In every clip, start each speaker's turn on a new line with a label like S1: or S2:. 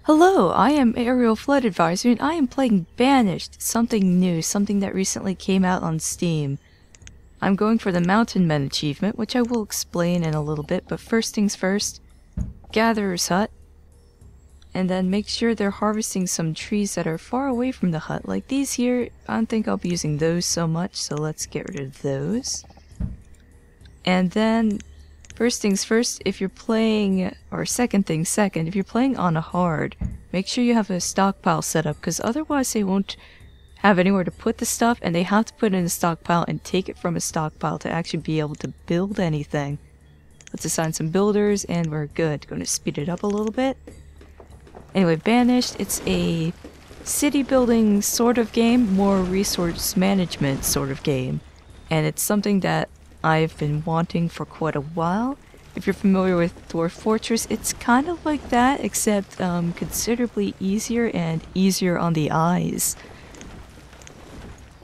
S1: Hello, I am Aerial Flood Advisor and I am playing Banished, something new, something that recently came out on Steam. I'm going for the Mountain Men achievement, which I will explain in a little bit, but first things first, Gatherer's Hut. And then make sure they're harvesting some trees that are far away from the hut, like these here. I don't think I'll be using those so much, so let's get rid of those. And then, first things first, if you're playing, or second things second, if you're playing on a hard, make sure you have a stockpile set up, because otherwise they won't have anywhere to put the stuff, and they have to put it in a stockpile and take it from a stockpile to actually be able to build anything. Let's assign some builders, and we're good. Going to speed it up a little bit. Anyway, Banished, it's a city building sort of game, more resource management sort of game, and it's something that I've been wanting for quite a while. If you're familiar with Dwarf Fortress, it's kind of like that, except considerably easier and easier on the eyes.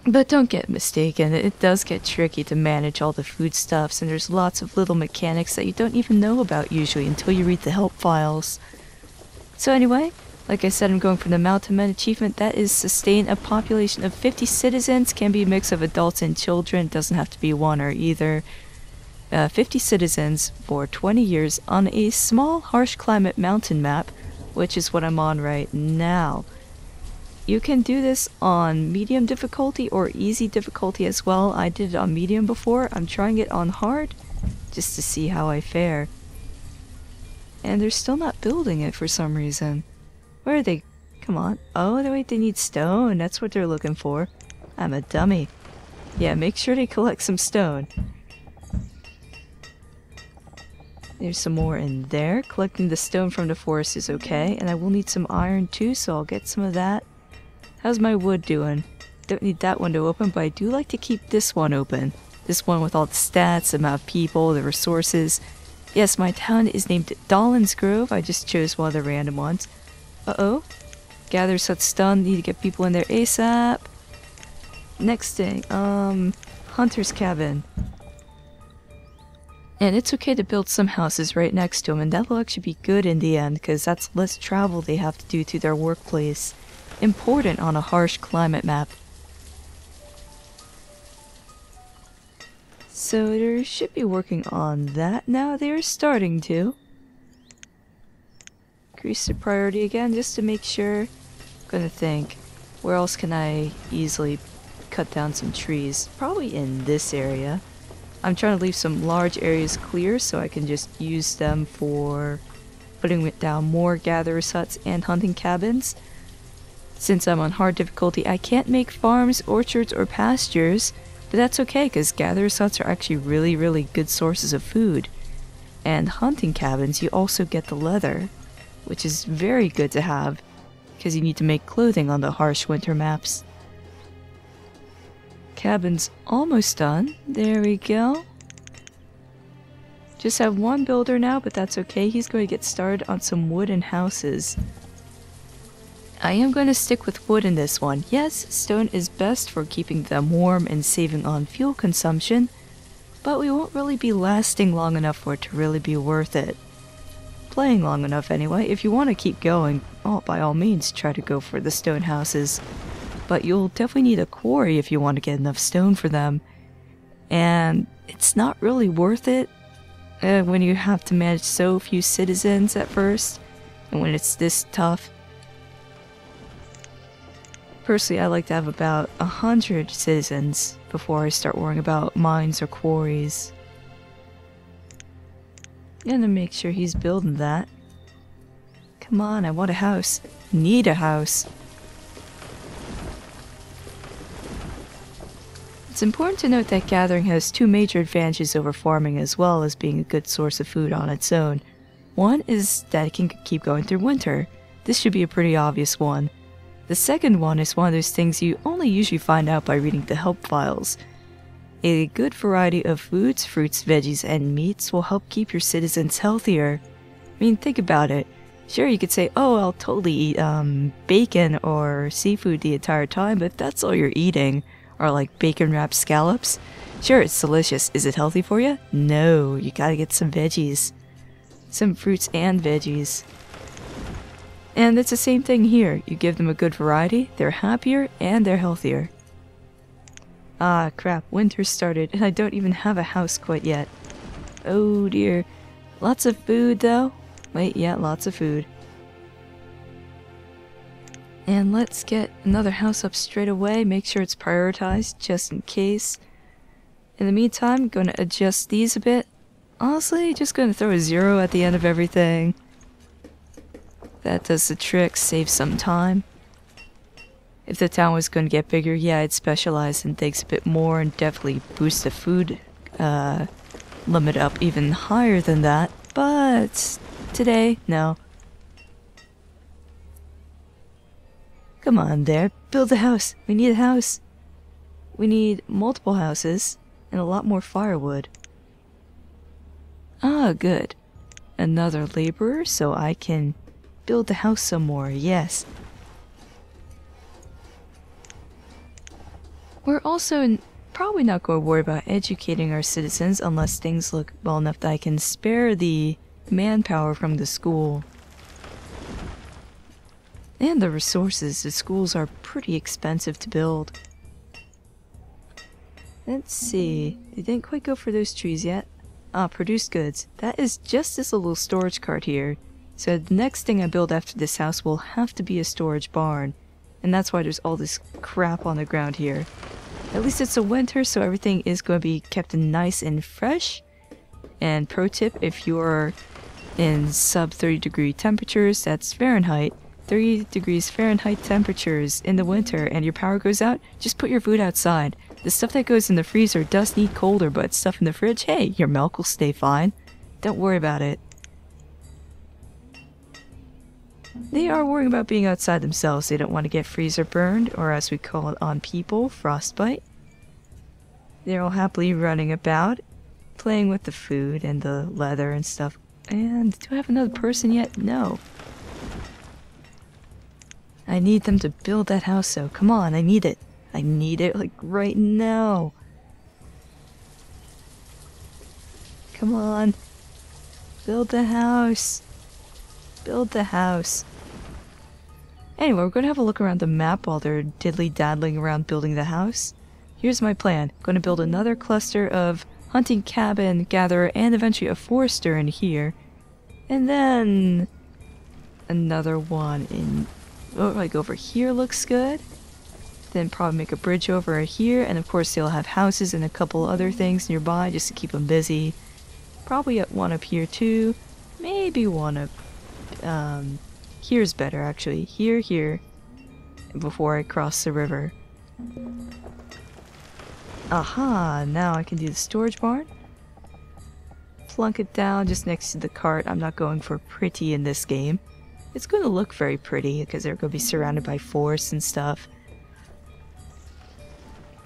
S1: But don't get mistaken, it does get tricky to manage all the foodstuffs, and there's lots of little mechanics that you don't even know about usually until you read the help files. So anyway, like I said, I'm going for the Mountain Men achievement. That is sustain a population of 50 citizens, can be a mix of adults and children, doesn't have to be one or either. 50 citizens for 20 years on a small harsh climate mountain map, which is what I'm on right now. You can do this on medium difficulty or easy difficulty as well. I did it on medium before. I'm trying it on hard just to see how I fare. And they're still not building it for some reason. Where are they? Come on. Oh, wait, they need stone. That's what they're looking for. I'm a dummy. Yeah, make sure they collect some stone. There's some more in there. Collecting the stone from the forest is okay. And I will need some iron too, so I'll get some of that. How's my wood doing? Don't need that one to open, but I do like to keep this one open. This one with all the stats, the amount of people, the resources. Yes, my town is named Dollinsgrove. I just chose one of the random ones. Uh-oh. Gatherer's Hut's done. Need to get people in there ASAP. Next thing, Hunter's Cabin. And it's okay to build some houses right next to them, and that'll actually be good in the end, because that's less travel they have to do to their workplace. Important on a harsh climate map. So they should be working on that now. They're starting to. Increase the priority again just to make sure. I'm gonna think, where else can I easily cut down some trees? Probably in this area. I'm trying to leave some large areas clear so I can just use them for putting down more gatherer's huts and hunting cabins. Since I'm on hard difficulty, I can't make farms, orchards, or pastures. But that's okay, because gatherer's huts are actually really good sources of food. And hunting cabins, you also get the leather, which is very good to have, because you need to make clothing on the harsh winter maps. Cabin's almost done. There we go. Just have one builder now, but that's okay. He's going to get started on some wooden houses. I am going to stick with wood in this one. Yes, stone is best for keeping them warm and saving on fuel consumption, but we won't really be lasting long enough for it to really be worth it. Playing long enough anyway. If you want to keep going, by all means try to go for the stone houses, but you'll definitely need a quarry if you want to get enough stone for them, and it's not really worth it when you have to manage so few citizens at first, and when it's this tough. Personally, I like to have about 100 citizens before I start worrying about mines or quarries. Gonna make sure he's building that. Come on, I want a house. Need a house. It's important to note that gathering has two major advantages over farming, as well as being a good source of food on its own. One is that it can keep going through winter. This should be a pretty obvious one. The second one is one of those things you only usually find out by reading the help files. A good variety of foods, fruits, veggies, and meats will help keep your citizens healthier. I mean, think about it. Sure, you could say, oh, I'll totally eat bacon or seafood the entire time, but if that's all you're eating, or like bacon-wrapped scallops, sure, it's delicious. Is it healthy for you? No, you gotta get some veggies. Some fruits and veggies. And it's the same thing here. You give them a good variety, they're happier, and they're healthier. Ah, crap. Winter started, and I don't even have a house quite yet. Oh dear. Lots of food, though. Wait, yeah, lots of food. And let's get another house up straight away. Make sure it's prioritized, just in case. In the meantime, I'm going to adjust these a bit. Honestly, just going to throw a 0 at the end of everything. That does the trick, saves some time. If the town was going to get bigger, yeah, I'd specialize in things a bit more and definitely boost the food limit up even higher than that. But today, no. Come on there, build a house. We need a house. We need multiple houses and a lot more firewood. Ah, good. Another laborer so I can build the house some more, yes. We're also probably not going to worry about educating our citizens unless things look well enough that I can spare the manpower from the school. And the resources. The schools are pretty expensive to build. Let's see. They didn't quite go for those trees yet. Ah, produced goods. That is just this little storage cart here. So the next thing I build after this house will have to be a storage barn. And that's why there's all this crap on the ground here. At least it's a winter, so everything is going to be kept nice and fresh. And pro tip, if you're in sub 30 degree temperatures, that's Fahrenheit, 30 degrees Fahrenheit temperatures in the winter and your power goes out, just put your food outside. The stuff that goes in the freezer does need colder, but stuff in the fridge, hey, your milk will stay fine. Don't worry about it. They are worrying about being outside themselves. They don't want to get freezer burned, or as we call it on people, frostbite. They're all happily running about, playing with the food and the leather and stuff. And do I have another person yet? No. I need them to build that house, though. Come on, I need it. I need it, like, right now. Come on. Build the house. Build the house. Anyway, we're going to have a look around the map while they're diddly-daddling around building the house. Here's my plan. I'm going to build another cluster of hunting cabin, gatherer, and eventually a forester in here. And then another one in... oh, like over here looks good. Then probably make a bridge over here. And of course they'll have houses and a couple other things nearby just to keep them busy. Probably one up here too. Maybe one up... here's better actually. Here. Before I cross the river. Aha! Now I can do the storage barn. Plunk it down just next to the cart. I'm not going for pretty in this game. It's going to look very pretty because they're going to be surrounded by forests and stuff.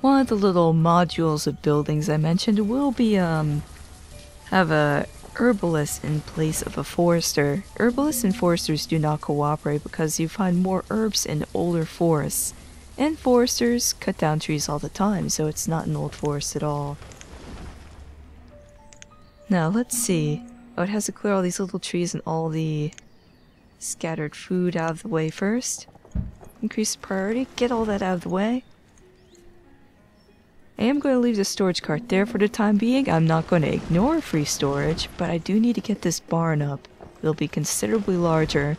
S1: One of the little modules of buildings I mentioned will be have a herbalist in place of a forester. Herbalists and foresters do not cooperate because you find more herbs in older forests. And foresters cut down trees all the time, so it's not an old forest at all. Now, let's see. Oh, it has to clear all these little trees and all the scattered food out of the way first. Increase priority, get all that out of the way. I am going to leave the storage cart there for the time being. I'm not going to ignore free storage, but I do need to get this barn up. It'll be considerably larger,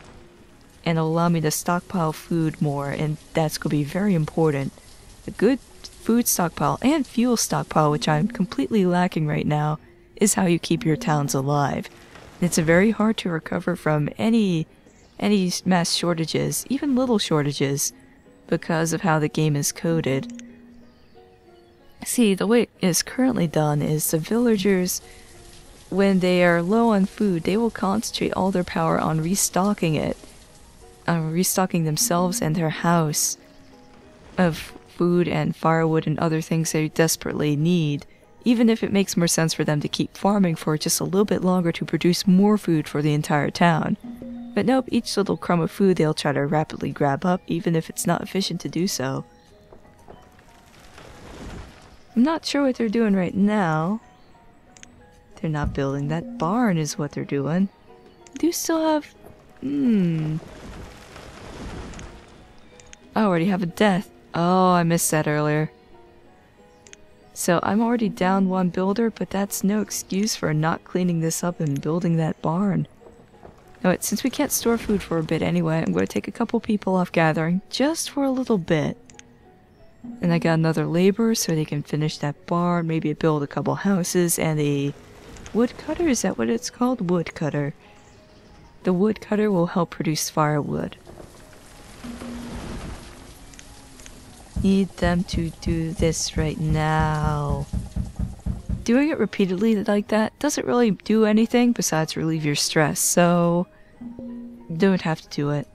S1: and it'll allow me to stockpile food more, and that's going to be very important. A good food stockpile and fuel stockpile, which I'm completely lacking right now, is how you keep your towns alive. It's very hard to recover from any mass shortages, even little shortages, because of how the game is coded. See, the way it is currently done is the villagers, when they are low on food, they will concentrate all their power on restocking it. Restocking themselves and their house of food and firewood and other things they desperately need, even if it makes more sense for them to keep farming for just a little bit longer to produce more food for the entire town. But nope, each little crumb of food they'll try to rapidly grab up, even if it's not efficient to do so. I'm not sure what they're doing right now. They're not building. That barn is what they're doing. They do still have... I already have a death. Oh, I missed that earlier. So I'm already down one builder, but that's no excuse for not cleaning this up and building that barn. Alright, since we can't store food for a bit anyway, I'm going to take a couple people off gathering, just for a little bit. And I got another laborer so they can finish that barn, maybe build a couple houses, and a woodcutter, is that what it's called? Woodcutter. The woodcutter will help produce firewood. Need them to do this right now. Doing it repeatedly like that doesn't really do anything besides relieve your stress, so don't have to do it.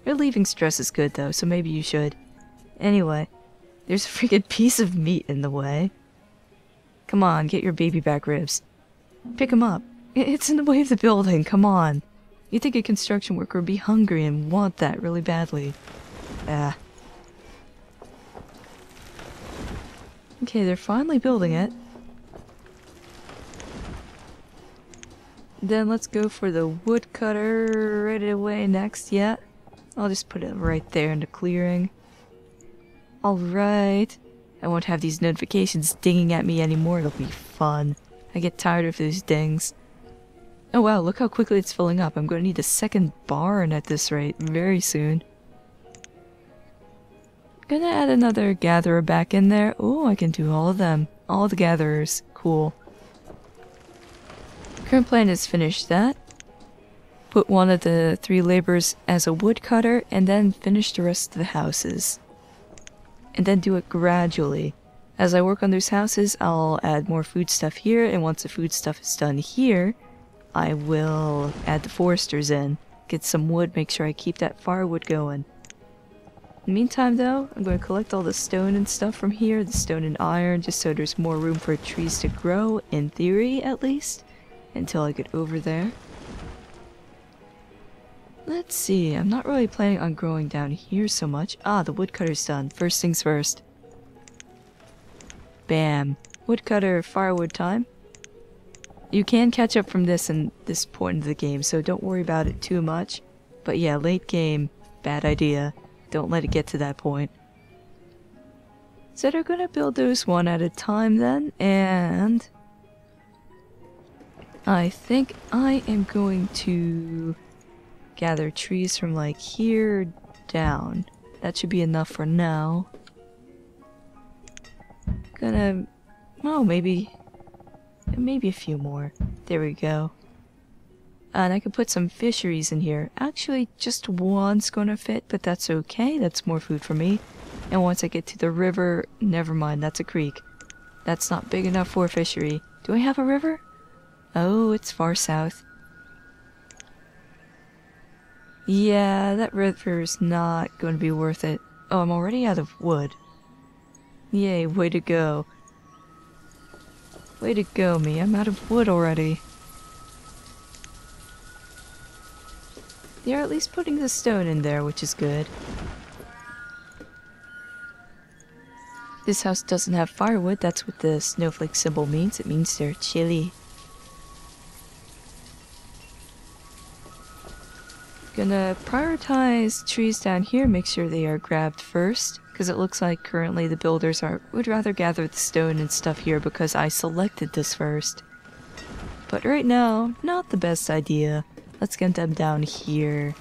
S1: Relieving stress is good though, so maybe you should. Anyway, there's a freaking piece of meat in the way. Come on, get your baby back ribs. Pick them up. It's in the way of the building, come on. You'd think a construction worker would be hungry and want that really badly. Ah. Okay, they're finally building it. Then let's go for the woodcutter right away next. Yeah, I'll just put it right there in the clearing. Alright. I won't have these notifications dinging at me anymore. It'll be fun. I get tired of those dings. Oh wow, look how quickly it's filling up. I'm going to need a second barn at this rate very soon. Gonna add another gatherer back in there. Oh, I can do all of them. All the gatherers. Cool. Current plan is finish that. Put one of the 3 laborers as a woodcutter, and then finish the rest of the houses. And then do it gradually. As I work on those houses, I'll add more food stuff here, and once the food stuff is done here, I will add the foresters in. Get some wood, make sure I keep that firewood going. In the meantime though, I'm going to collect all the stone and stuff from here, the stone and iron, just so there's more room for trees to grow, in theory at least, until I get over there. Let's see, I'm not really planning on growing down here so much. Ah, the woodcutter's done. First things first. Bam. Woodcutter, firewood time. You can catch up from this in this point of the game, so don't worry about it too much. But yeah, late game, bad idea. Don't let it get to that point. So they're gonna build those one at a time then, and I think I am going to gather trees from like here down. That should be enough for now. Gonna, oh, maybe a few more. There we go. And I could put some fisheries in here. Actually, just one's gonna fit, but that's okay. That's more food for me. And once I get to the river, never mind, that's a creek. That's not big enough for a fishery. Do I have a river? Oh, it's far south. Yeah, that river's not going to be worth it. Oh, I'm already out of wood. Yay, way to go. Way to go, me. I'm out of wood already. They're at least putting the stone in there, which is good. This house doesn't have firewood. That's what the snowflake symbol means. It means they're chilly. Gonna prioritize trees down here, make sure they are grabbed first, because it looks like currently the builders would rather gather the stone and stuff here because I selected this first. But right now, not the best idea. Let's get them down here.